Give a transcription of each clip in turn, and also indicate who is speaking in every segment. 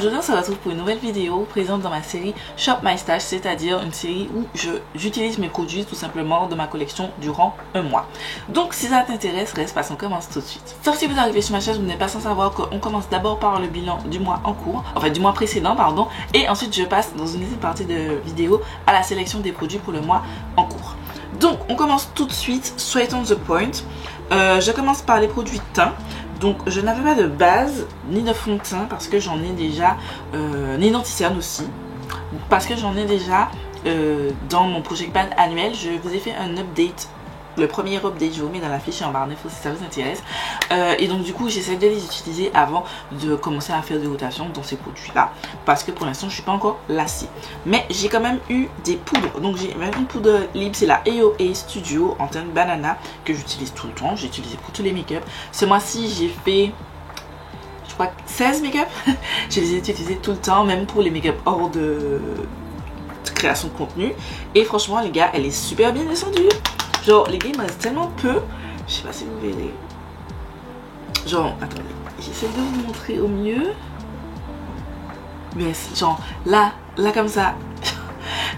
Speaker 1: aujourd'hui on se retrouve pour une nouvelle vidéo présente dans ma série Shop My Stash, c'est-à-dire une série où j'utilise mes produits tout simplement de ma collection durant un mois. Donc si ça t'intéresse, reste parce qu'on commence tout de suite. Sauf si vous arrivez sur ma chaîne, vous n'êtes pas sans savoir qu'on commence d'abord par le bilan du mois en cours, enfin du mois précédent pardon, et ensuite je passe dans une deuxième partie de vidéo à la sélection des produits pour le mois en cours. Donc on commence tout de suite, straight on the point. Je commence par les produits teint. Donc je n'avais pas de base ni de fond de teint parce que j'en ai déjà, ni d'anti-cerne aussi, parce que j'en ai déjà dans mon Project Pan annuel. Je vous ai fait un update, le premier update, je vous mets dans la fiche en barre d'infos si ça vous intéresse. Et donc du coup j'essaie de les utiliser avant de commencer à faire des rotations dans ces produits là, parce que pour l'instant je suis pas encore lassée. Mais j'ai quand même eu des poudres. Donc j'ai même une poudre libre, c'est la AOA Studio en teinte banana que j'utilise tout le temps. J'ai utilisé pour tous les make-up. Ce mois-ci j'ai fait, je crois, 16 make-up. Je les ai utilisés tout le temps, même pour les make-up hors de création de contenu. Et franchement les gars, elle est super bien descendue. Genre les gars il me reste tellement peu. Je sais pas si vous verrez. Genre, attendez, j'essaie de vous montrer au mieux. Mais genre là comme ça.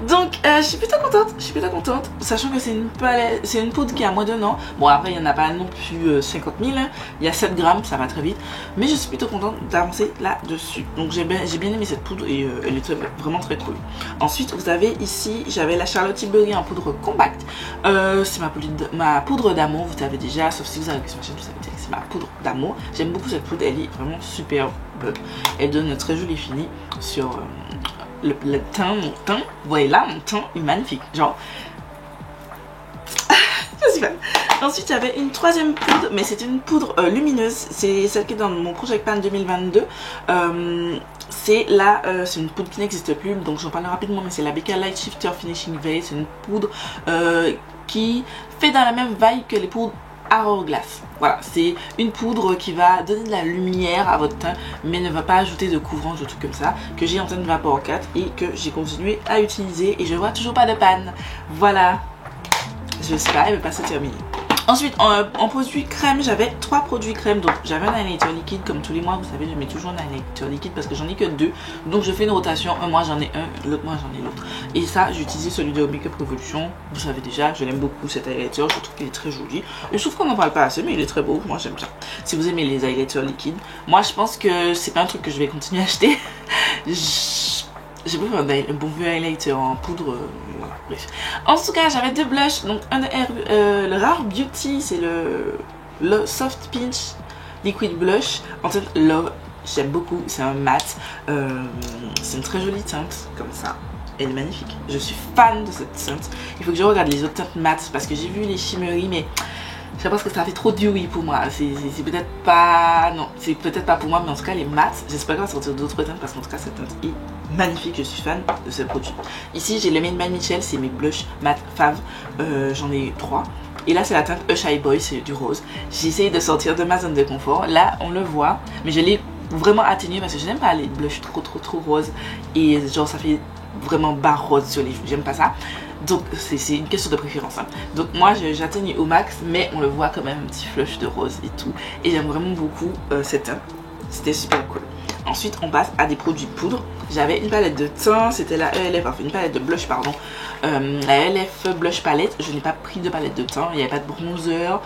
Speaker 1: Donc je suis plutôt contente, sachant que c'est une palette, c'est une poudre qui a moins d'un an. Bon après il n'y en a pas non plus 50 000, hein. Il y a 7 grammes, ça va très vite. Mais je suis plutôt contente d'avancer là-dessus. Donc j'ai bien aimé cette poudre et elle est vraiment très cool. Ensuite vous avez ici, j'avais la Charlotte Tilbury en poudre compacte. C'est ma poudre d'amour, vous savez déjà, sauf si vous avez sur ma chaîne, vous savez déjà que c'est ma poudre d'amour. J'aime beaucoup cette poudre, elle est vraiment superbe. Elle donne un très joli fini sur... le teint, mon teint, voilà, mon teint est magnifique, genre, je suis fan. Ensuite, j'avais une troisième poudre, mais c'est une poudre lumineuse, c'est celle qui est dans mon Project Pan 2022. C'est une poudre qui n'existe plus, donc j'en parle rapidement, mais c'est la BK Light Shifter Finishing Veil. C'est une poudre qui fait dans la même vibe que les poudres Hourglass. Voilà, c'est une poudre qui va donner de la lumière à votre teint, mais ne va pas ajouter de couvrant, de trucs comme ça, que j'ai en teinte Vapor 4 et que j'ai continué à utiliser et je vois toujours pas de panne. Voilà, je sais pas, elle veut pas se terminer. Ensuite, en produit crème, j'avais 3 produits crème. Donc, j'avais un highlighter liquide, comme tous les mois, vous savez, je mets toujours un highlighter liquide parce que j'en ai que 2. Donc, je fais une rotation. Un mois, j'en ai un, l'autre mois, j'en ai l'autre. Et ça, j'ai utilisé celui de Makeup Revolution. Vous savez déjà, je l'aime beaucoup cet highlighter. Je trouve qu'il est très joli. Et je trouve qu'on n'en parle pas assez, mais il est très beau. Moi, j'aime bien. Si vous aimez les highlighters liquides, moi, je pense que c'est pas un truc que je vais continuer à acheter. J'ai pris un bon vieux highlighter en poudre, voilà, bref. En tout cas, j'avais 2 blushs, donc un de le Rare Beauty, c'est le Soft Pinch Liquid Blush, en teinte Love, j'aime beaucoup, c'est un mat, c'est une très jolie teinte, comme ça, elle est magnifique, je suis fan de cette teinte. Il faut que je regarde les autres teintes mat, parce que j'ai vu les shimmery, mais je sais pas, parce que ça fait trop dewy pour moi. C'est peut-être pas... Non, c'est peut-être pas pour moi, mais en tout cas les mats, j'espère qu'elle va sortir d'autres teintes parce qu'en tout cas cette teinte est magnifique. Je suis fan de ce produit. Ici j'ai les Made by Michel, c'est mes blush mat fave. J'en ai 3. Et là c'est la teinte Shy Boy, c'est du rose. J'ai essayé de sortir de ma zone de confort. Là on le voit, mais je l'ai vraiment atténué parce que je n'aime pas les blushs trop roses. Et genre ça fait vraiment barre rose sur les joues, j'aime pas ça. Donc c'est une question de préférence, hein. Donc moi j'atténue au max, mais on le voit quand même un petit flush de rose et tout. Et j'aime vraiment beaucoup cette teinte, c'était super cool. Ensuite on passe à des produits poudre. J'avais une palette de teint, c'était la ELF, enfin une palette de blush pardon, la ELF Blush Palette. Je n'ai pas pris de palette de teint, il n'y avait pas de bronzer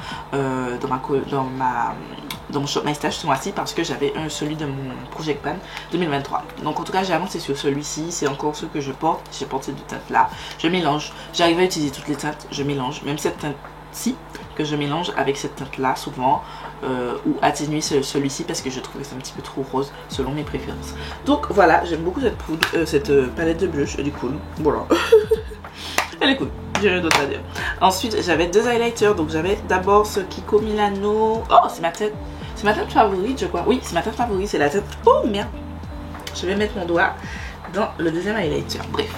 Speaker 1: dans mon Shop My Stash ce mois-ci parce que j'avais celui de mon Project Pan 2023. Donc en tout cas j'ai avancé sur celui-ci, c'est encore ce que je porte. J'ai porté ces 2 teintes là, je mélange, j'arrive à utiliser toutes les teintes, je mélange, même cette teinte-ci que je mélange avec cette teinte là souvent, ou atténuer celui-ci parce que je trouve que c'est un petit peu trop rose selon mes préférences. Donc voilà, j'aime beaucoup cette poudre, cette palette de blush, elle est cool, voilà. Elle est cool, j'ai rien d'autre à dire. Ensuite j'avais 2 highlighters, donc j'avais d'abord ce Kiko Milano, oh c'est ma teinte favorite je crois, oui c'est ma teinte favorite, c'est la teinte, oh merde, je vais mettre mon doigt dans le deuxième highlighter, bref.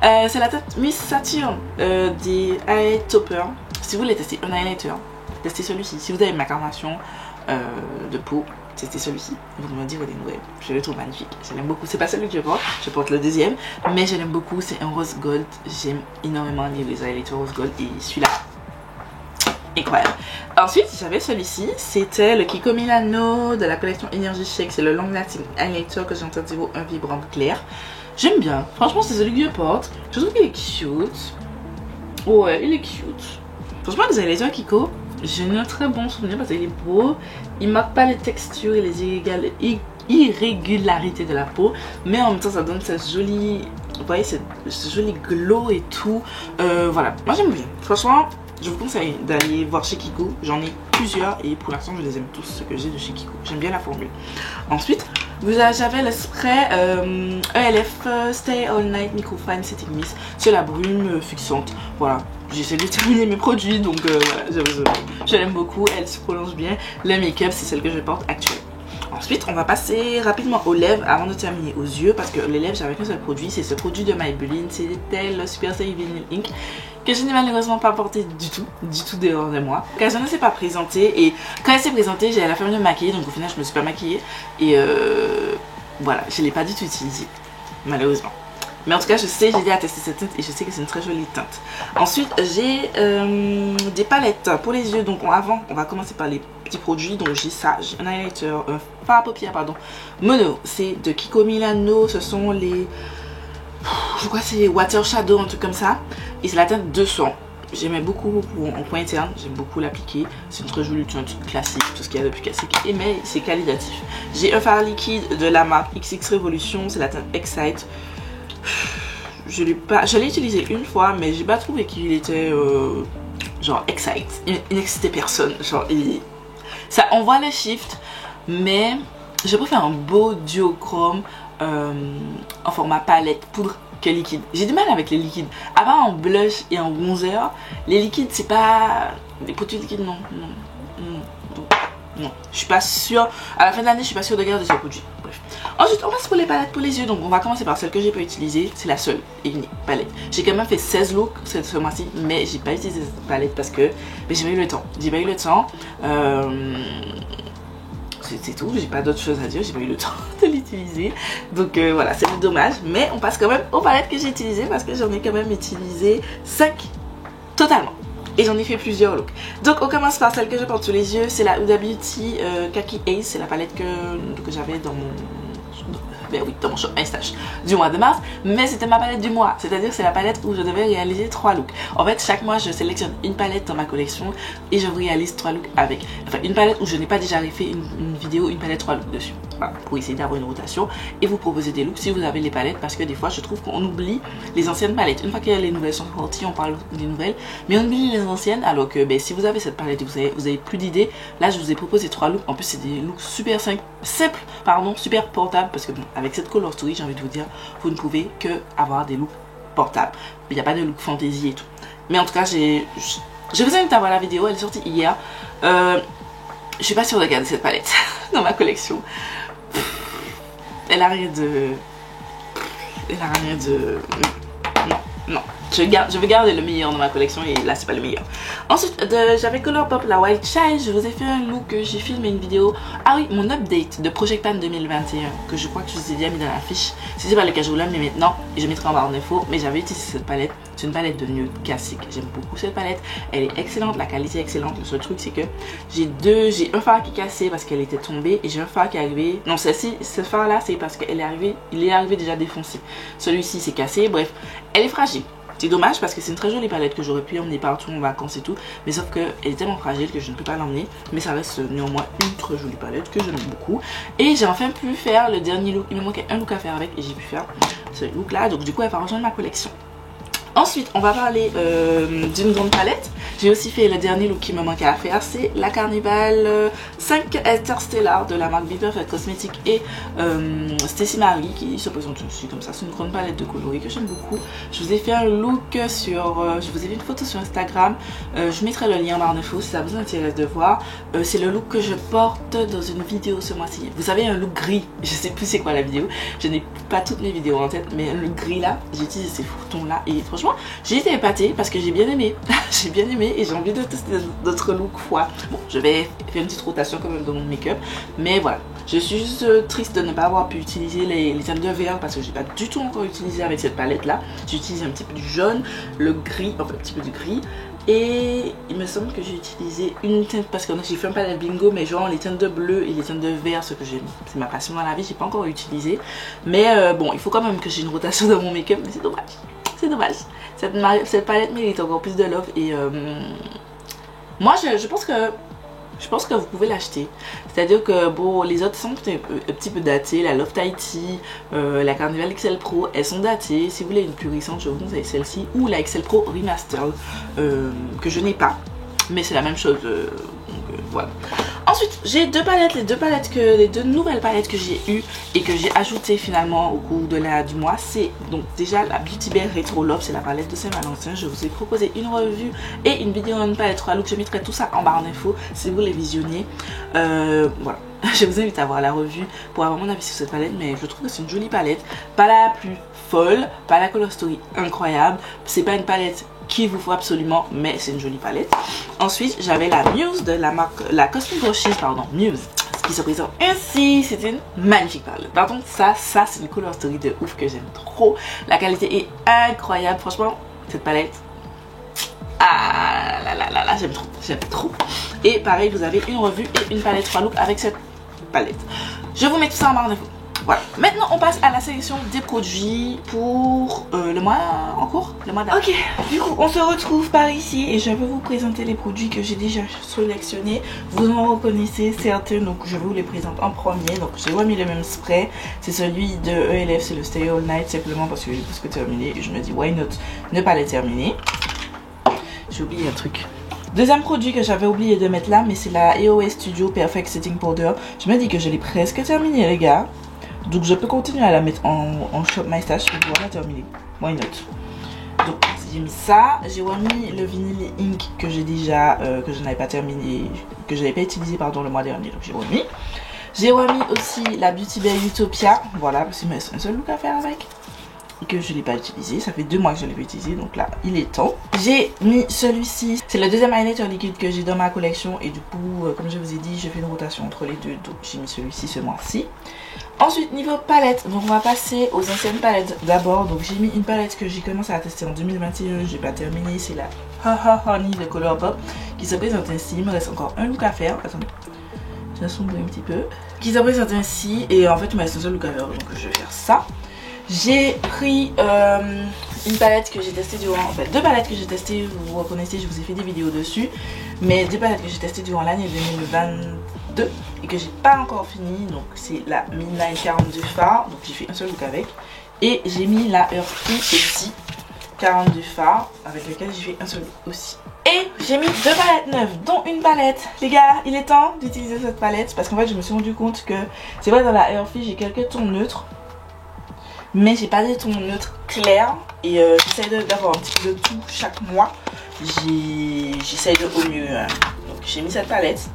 Speaker 1: C'est la teinte Miss Saturn des Highlight Topper. Si vous voulez tester un highlighter, testez celui-ci. Si vous avez ma carnation de peau, testez celui-ci. Vous me direz des nouvelles. Je le trouve magnifique. Je l'aime beaucoup. C'est pas celui que je porte le deuxième, mais je l'aime beaucoup. C'est un rose gold. J'aime énormément les highlighters rose gold et celui-là incroyable. Ensuite j'avais celui-ci, c'était le Kiko Milano de la collection Energy Shake, c'est le Long Lasting Highlighter que j'ai en 01 vibrant clair. J'aime bien, franchement c'est celui que je porte, je trouve qu'il est cute. Ouais, il est cute. Franchement les highlighters Kiko, j'ai un très bon souvenir parce qu'il est beau, il marque pas les textures et les irrégularités de la peau, mais en même temps ça donne cette jolie, vous voyez, ce joli glow et tout. Voilà, moi j'aime bien, franchement. Je vous conseille d'aller voir chez Kiko, j'en ai plusieurs et pour l'instant je les aime tous, ceux que j'ai de chez Kiko, j'aime bien la formule. Ensuite, j'avais le spray ELF Stay All Night Microfine Setting Mist, c'est la brume fixante, voilà. J'essaie de terminer mes produits donc voilà, je l'aime beaucoup, elle se prolonge bien. Le make-up c'est celle que je porte actuellement. Ensuite, on va passer rapidement aux lèvres avant de terminer aux yeux parce que les lèvres, j'avais qu'un seul produit, c'est ce produit de Maybelline, c'était le Super Stay Vinyl Ink que je n'ai malheureusement pas porté du tout dehors de moi. Car je ne sais pas présenter et quand elle s'est présentée, j'ai la flemme de me maquiller donc au final je me suis pas maquillée et voilà, je ne l'ai pas du tout utilisé malheureusement. Mais en tout cas, je sais, j'ai déjà testé cette teinte et je sais que c'est une très jolie teinte. Ensuite, j'ai des palettes pour les yeux. Donc avant, on va commencer par les petits produits. Donc j'ai ça, j'ai un highlighter, un fard à paupières, pardon, mono. C'est de Kiko Milano, ce sont les... Je crois que c'est Water Shadow, un truc comme ça. Et c'est la teinte 200. J'aimais beaucoup en point interne, j'aime beaucoup l'appliquer. C'est une très jolie teinte classique, tout ce qu'il y a de plus classique. Et mais c'est qualitatif. J'ai un fard liquide de la marque XX Revolution, c'est la teinte Excite. Je l'ai utilisé une fois mais j'ai pas trouvé qu'il était genre excite, il n'excitait personne, genre ça envoie les shifts mais je préfère un beau duochrome en format palette poudre que liquide. J'ai du mal avec les liquides, à part en blush et en bronzer, les liquides c'est pas des produits liquides, non, je suis pas sûre, à la fin de l'année je suis pas sûre de garder ce produit. Bref. Ensuite on passe pour les palettes pour les yeux, donc on va commencer par celle que j'ai pas utilisée, c'est la seule et unique palette. J'ai quand même fait 16 looks ce mois-ci mais j'ai pas utilisé cette palette parce que j'ai pas eu le temps, c'est tout, j'ai pas d'autre chose à dire, j'ai pas eu le temps de l'utiliser. Donc voilà, c'est dommage, mais on passe quand même aux palettes que j'ai utilisées parce que j'en ai quand même utilisé 5 totalement. Et j'en ai fait plusieurs looks. Donc on commence par celle que je porte sous les yeux, c'est la Huda Beauty Kaki Ace, c'est la palette que j'avais dans mon... Ben oui, dans mon shop Instash du mois de mars, mais c'était ma palette du mois, c'est-à-dire c'est la palette où je devais réaliser 3 looks. En fait, chaque mois je sélectionne une palette dans ma collection et je réalise 3 looks avec. Enfin, une palette où je n'ai pas déjà fait une vidéo, une palette 3 looks dessus. Voilà, pour essayer d'avoir une rotation et vous proposer des looks si vous avez les palettes, parce que des fois je trouve qu'on oublie les anciennes palettes. Une fois que les nouvelles sont sorties, on parle des nouvelles, mais on oublie les anciennes, alors que ben, si vous avez cette palette et vous avez plus d'idées, là je vous ai proposé 3 looks. En plus c'est des looks super simples, super portables, parce que bon, avec cette color story, j'ai envie de vous dire, vous ne pouvez que avoir des looks portables. Il n'y a pas de look fantasy et tout. Mais en tout cas, je vous invite à voir la vidéo, elle est sortie hier. Je suis pas sûre de garder cette palette dans ma collection. Elle a rien de... Non. Je vais garder le meilleur dans ma collection et là c'est pas le meilleur. Ensuite j'avais Colourpop la Wild Child, je vous ai fait un look, j'ai filmé une vidéo. Ah oui, mon update de Project Pan 2021 que je crois que je vous ai déjà mis dans la fiche. Si c'est pas le cas je vous la mets maintenant et je mettrai en barre d'infos. Mais j'avais utilisé cette palette, c'est une palette de nude classique. J'aime beaucoup cette palette, elle est excellente, la qualité est excellente. Le seul truc c'est que j'ai un fard qui est cassé parce qu'elle était tombée et j'ai un fard qui est arrivé. Non, ce fard là c'est parce qu'il est arrivé déjà défoncé. Celui-ci c'est cassé, bref, elle est fragile. C'est dommage parce que c'est une très jolie palette que j'aurais pu emmener partout en vacances et tout, mais sauf qu'elle est tellement fragile que je ne peux pas l'emmener, mais ça reste néanmoins une très jolie palette que j'aime beaucoup. Et j'ai enfin pu faire le dernier look, il me manquait un look à faire avec et j'ai pu faire ce look là, donc du coup elle va rejoindre ma collection. Ensuite on va parler d'une grande palette. J'ai aussi fait le dernier look qui me manquait à faire, c'est la Carnival 5 Interstellar de la marque Be Perfect Cosmetics et Stacy Marie qui se présente aussi comme ça. C'est une grande palette de coloris que j'aime beaucoup. Je vous ai fait un look sur... je vous ai fait une photo sur Instagram. Je mettrai le lien en barre d'infos si ça vous intéresse de voir. C'est le look que je porte dans une vidéo ce mois-ci. Vous savez, un look gris. Je sais plus c'est quoi la vidéo. Je n'ai pas toutes mes vidéos en tête, mais le gris là, j'ai utilisé ces foutons là et franchement, j'ai été épatée parce que j'ai bien aimé. J'ai bien aimé et j'ai envie de tester d'autres looks fois. Bon, je vais faire une petite rotation quand même dans mon make-up, mais voilà. Je suis juste triste de ne pas avoir pu utiliser les teintes de vert parce que j'ai pas du tout encore utilisé avec cette palette là. J'ai utilisé un petit peu du jaune, le gris, enfin un petit peu du gris Et il me semble que j'ai utilisé une teinte, parce que j'ai fait un palette bingo, mais genre les teintes de bleu et les teintes de vert, ce que j'aime, c'est ma passion dans la vie, j'ai pas encore utilisé. Mais bon, il faut quand même que j'ai une rotation dans mon make-up, mais c'est dommage. C'est dommage. Cette palette mérite encore plus de love. Et moi, je pense que vous pouvez l'acheter. C'est-à-dire que bon, les autres sont un petit peu datées. La Love Tahiti, la Carnival XL Pro, elles sont datées. Si vous voulez une plus récente, je vous conseille celle-ci. Ou la XL Pro Remastered, que je n'ai pas. Mais c'est la même chose. Voilà. Ensuite, j'ai deux palettes, les deux nouvelles palettes que j'ai eues et que j'ai ajoutées finalement au cours du mois. C'est donc déjà la Beauty Bay Retro Love, c'est la palette de Saint-Valentin. Je vous ai proposé une revue et une vidéo en palette 3 looks. Je mettrai tout ça en barre d'infos si vous les visionnez. Voilà. Je vous invite à voir la revue pour avoir mon avis sur cette palette, mais je trouve que c'est une jolie palette. Pas la plus folle, pas la color story incroyable. C'est pas une palette qu'il vous faut absolument, mais c'est une jolie palette. Ensuite, j'avais la Muse de la marque, la Cosmic Brushes, pardon, Muse, qui se présente ainsi. C'est une magnifique palette. Par contre, ça c'est une color story de ouf que j'aime trop. La qualité est incroyable, franchement, cette palette. Ah là, j'aime trop. Et pareil, vous avez une revue et une palette 3 looks avec cette palette. Je vous mets tout ça en barre d'infos. Voilà. Maintenant, on passe à la sélection des produits pour le mois en cours, le mois d'avril. Ok, du coup, on se retrouve par ici et je vais vous présenter les produits que j'ai déjà sélectionnés. Vous en reconnaissez certains, donc je vous les présente en premier. Donc, j'ai remis le même spray. C'est celui de ELF, c'est le Stay All Night, simplement parce que j'ai presque terminé. Et je me dis, why not ne pas les terminer. J'ai oublié un truc. Deuxième produit que j'avais oublié de mettre là, mais c'est la EOS Studio Perfect Setting Powder. Je me dis que je l'ai presque terminé, les gars. Donc je peux continuer à la mettre en Shop My Stash pour pouvoir la terminer. Why not? Donc j'ai mis ça. J'ai remis le Vanilla Ink que j'ai déjà, que je n'avais pas terminé, que je n'avais pas utilisé pardon le mois dernier. Donc j'ai remis. J'ai remis aussi la Beauty Bay Utopia. Voilà, parce qu'il me reste un seul look à faire avec. Que je ne l'ai pas utilisé, ça fait 2 mois que je l'ai pas utilisé, donc là il est temps. J'ai mis celui-ci, c'est le deuxième highlighter liquide que j'ai dans ma collection et du coup comme je vous ai dit je fais une rotation entre les deux, donc j'ai mis celui-ci ce mois-ci. Ensuite niveau palette, donc on va passer aux anciennes palettes d'abord. Donc j'ai mis une palette que j'ai commencé à tester en 2021, j'ai pas terminé, c'est la Honey de Colourpop qui se présente ainsi. Il me reste encore un look à faire, attendez, je la sombre un petit peu, qui se présente ainsi et en fait il me reste un seul look à faire, donc je vais faire ça. J'ai pris une palette que j'ai testée durant, en fait 2 palettes que j'ai testées, vous reconnaissez, je vous ai fait des vidéos dessus. Mais 2 palettes que j'ai testées durant l'année 2022 et que j'ai pas encore fini. Donc c'est la Midnight 42 Fard, donc j'ai fait un seul look avec. Et j'ai mis la Earthy aussi 42 Fard avec laquelle j'ai fait un seul look aussi. Et j'ai mis 2 palettes neuves, dont une palette. Les gars, il est temps d'utiliser cette palette parce qu'en fait je me suis rendu compte que c'est vrai dans la Earthy j'ai quelques tons neutres. Mais j'ai pas des tons neutres clairs et j'essaie d'avoir un petit peu de tout chaque mois. J'essaie de au mieux. Donc j'ai mis cette palette.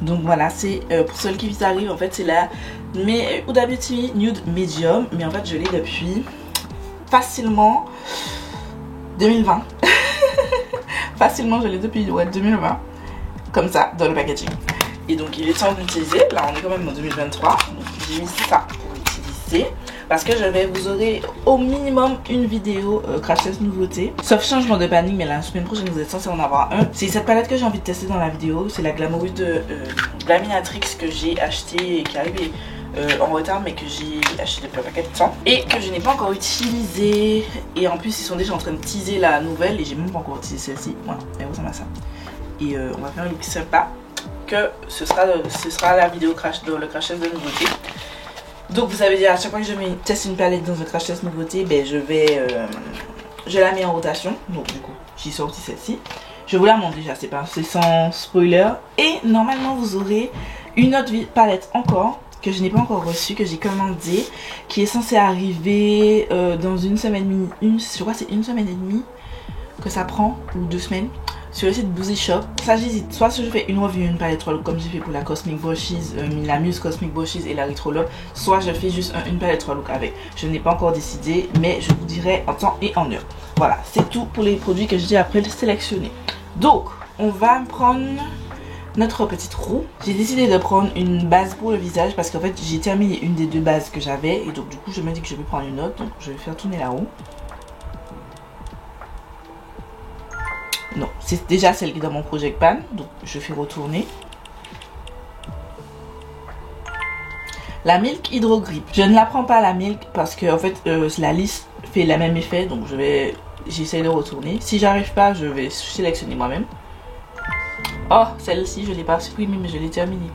Speaker 1: Donc voilà, c'est pour celles qui arrivent en fait c'est la Huda Beauty Nude Medium. Mais en fait je l'ai depuis facilement 2020. Facilement je l'ai depuis 2020. Comme ça dans le packaging. Et donc il est temps d'utiliser. Là on est quand même en 2023. Donc j'ai mis ça pour utiliser. Parce que vous aurez au minimum une vidéo crash test nouveauté. Sauf changement de planning, mais la semaine prochaine vous êtes censé en avoir un. C'est cette palette que j'ai envie de tester dans la vidéo. C'est la Glamorous de Glaminatrix que j'ai acheté et qui arrive en retard, mais que j'ai acheté depuis un paquet de temps. Et que je n'ai pas encore utilisé. Et en plus ils sont déjà en train de teaser la nouvelle et j'ai même pas encore utilisé celle-ci. Voilà, elle ressemble à ça. Et on va faire un look sympa. Que ce sera la vidéo crash test de nouveauté. Donc vous savez déjà à chaque fois que je teste une palette dans un crash test nouveauté, ben je la mets en rotation. Donc du coup j'ai sorti celle-ci. Je vous la montre déjà, c'est sans spoiler. Et normalement vous aurez une autre palette encore que je n'ai pas encore reçue, que j'ai commandée, qui est censée arriver dans une semaine et demie. Je crois que c'est une semaine et demie que ça prend, ou 2 semaines. Sur le site Boozy Shop. Ça j'hésite, soit je fais une revue, une palette 3 looks comme j'ai fait pour la Cosmic Brushes, la Muse Cosmic Brushes et la Retro Love, soit je fais juste une palette 3 looks avec. Je n'ai pas encore décidé, mais je vous dirai en temps et en heure. Voilà, c'est tout pour les produits que j'ai après sélectionner. Donc, on va prendre notre petite roue. J'ai décidé de prendre une base pour le visage parce qu'en fait j'ai terminé une des 2 bases que j'avais et donc du coup je me dis que je vais prendre une autre, donc je vais faire tourner la roue. C'est déjà celle qui est dans mon Project Pan, donc je fais retourner. La Milk Hydro Grip. Je ne la prends pas la Milk parce que en fait la liste fait le même effet, donc j'essaie de retourner. Si j'arrive pas, je vais sélectionner moi-même. Oh, celle-ci je l'ai pas supprimée mais je l'ai terminée.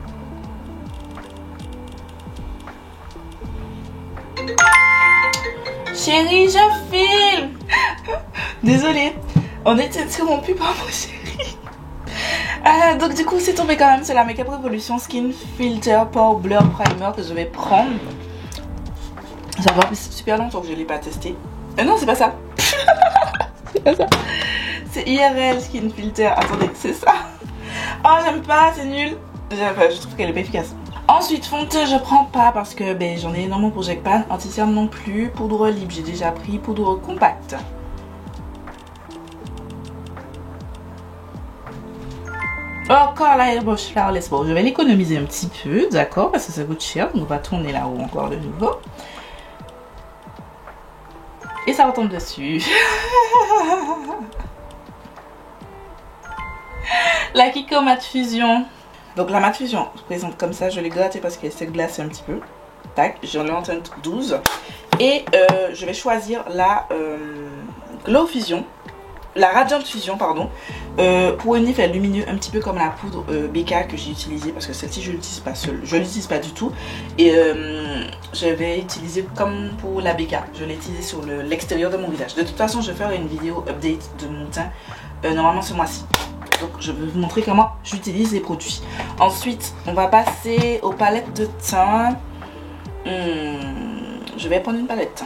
Speaker 1: Chérie, je filme. Désolée, on est interrompu par mon chéri. Donc du coup c'est tombé quand même sur la Makeup Revolution Skin Filter Pore Blur Primer que je vais prendre. Ça va super longtemps que je ne l'ai pas testé. Non, c'est pas ça. C'est pas ça. C'est IRL Skin Filter. Attendez, c'est ça. Oh, j'aime pas, c'est nul. Je trouve qu'elle est pas efficace. Ensuite, fond de teint, je prends pas parce que j'en ai énormément pour Project Pan. Anti-cerne non plus. Poudre libre, j'ai déjà pris. Poudre compacte. Encore la Airbrush Flawless. Bon, je vais l'économiser un petit peu, d'accord, parce que ça coûte cher. Donc on va tourner là-haut encore de nouveau. Et ça retombe dessus. La Kiko Matte Fusion. Donc la Matte Fusion se présente comme ça. Je l'ai grattée parce qu'elle s'est glacée un petit peu. Tac, j'en ai en teinte 12. Et je vais choisir la Glow Fusion. La Radiant Fusion, pardon, pour un effet lumineux, un petit peu comme la poudre BK que j'ai utilisée, parce que celle-ci je l'utilise pas seule, je l'utilise pas du tout. Et je vais utiliser comme pour la BK, je l'ai utilisée sur l'extérieur de mon visage. De toute façon, je vais faire une vidéo update de mon teint, normalement ce mois-ci. Donc je vais vous montrer comment j'utilise les produits. Ensuite, on va passer aux palettes de teint. Je vais prendre une palette.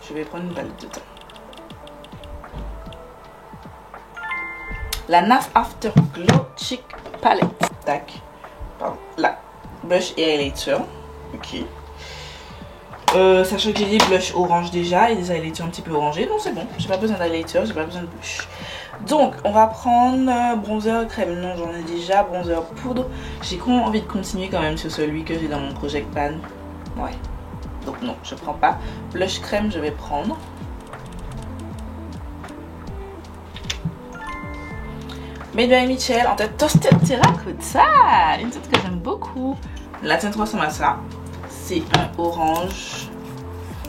Speaker 1: Je vais prendre une palette de teint. La NARS Afterglow Chic Palette. Tac. Pardon. La blush et highlighter. Ok. Sachant que j'ai des blushs orange déjà et des highlighters un petit peu orangés. Donc c'est bon. J'ai pas besoin d'highlighter. J'ai pas besoin de blush. Donc on va prendre bronzer crème. Non, j'en ai déjà. Bronzer poudre. J'ai envie de continuer quand même sur celui que j'ai dans mon Project Pan. Ouais. Donc non, je prends pas. Blush crème, je vais prendre. Made by Michel en teinte Toasted Terracotta. Une teinte que j'aime beaucoup. La teinte ressemble à ça. C'est un orange.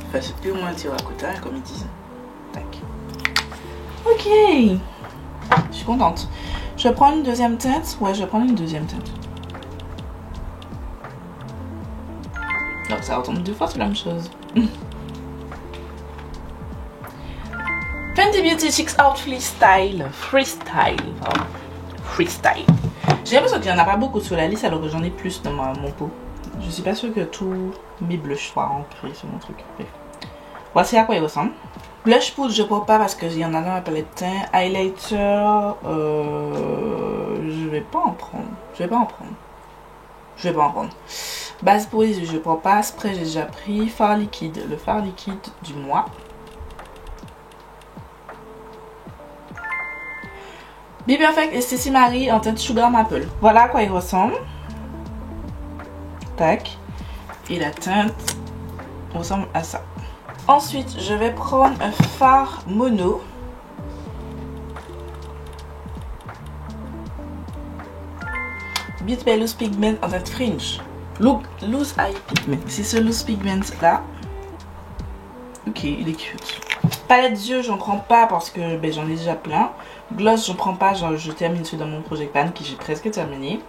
Speaker 1: Enfin, c'est plus ou moins un terracotta, comme ils disent. Tac. Ok. Je suis contente. Je vais prendre une deuxième teinte. Ouais, je vais prendre une deuxième teinte. Donc ça retombe deux fois sur la même chose. Fenty Beauty Chicks Out Freestyle. Freestyle. J'ai l'impression qu'il n'y en a pas beaucoup sur la liste alors que j'en ai plus dans mon pot. Je suis pas sûre que tous mes blushs soient ancrés sur mon truc. Bref. Voici à quoi il ressemble. Blush poudre, je ne prends pas parce qu'il y en a dans la palette teint. Highlighter, je vais pas en prendre. Je vais pas en prendre. Base pour les yeux, je ne prends pas. Spray, j'ai déjà pris. Fard liquide, le fard liquide du mois. Be Perfect et Stacey Marie en teinte Sugar Maple. Voilà à quoi il ressemble. Tac. Et la teinte ressemble à ça. Ensuite, je vais prendre un fard mono. Beat by Loose Pigment en teinte Fringe. Loose Eye Pigment. C'est ce Loose Pigment là. Ok, il est cute. Palette d'yeux, j'en prends pas parce que j'en ai déjà plein. Gloss, j'en prends pas, je termine celui dans mon Project Pan qui j'ai presque terminé.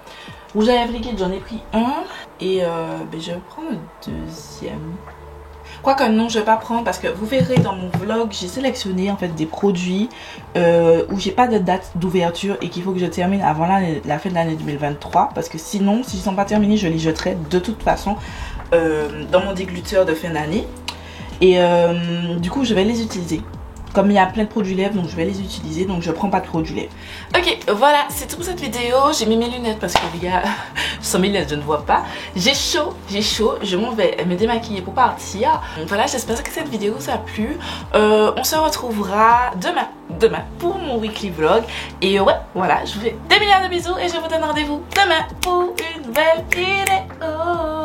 Speaker 1: Rouge à lèvres liquide, j'en ai pris un. Et je vais prendre le deuxième. Quoique non, je vais pas prendre parce que vous verrez dans mon vlog, j'ai sélectionné en fait des produits où j'ai pas de date d'ouverture et qu'il faut que je termine avant la fin de l'année 2023. Parce que sinon, si ils sont pas terminés, je les jetterai de toute façon dans mon dégluteur de fin d'année. Et du coup, je vais les utiliser. Comme il y a plein de produits lèvres, donc je vais les utiliser. Donc je prends pas de produits lèvres. Ok, voilà, c'est tout pour cette vidéo. J'ai mis mes lunettes parce que les gars, sans mes lunettes, je ne vois pas. J'ai chaud. Je m'en vais me démaquiller pour partir. Donc voilà, j'espère que cette vidéo vous a plu. On se retrouvera demain pour mon weekly vlog. Et ouais, voilà, je vous fais des milliards de bisous et je vous donne rendez-vous demain pour une nouvelle vidéo.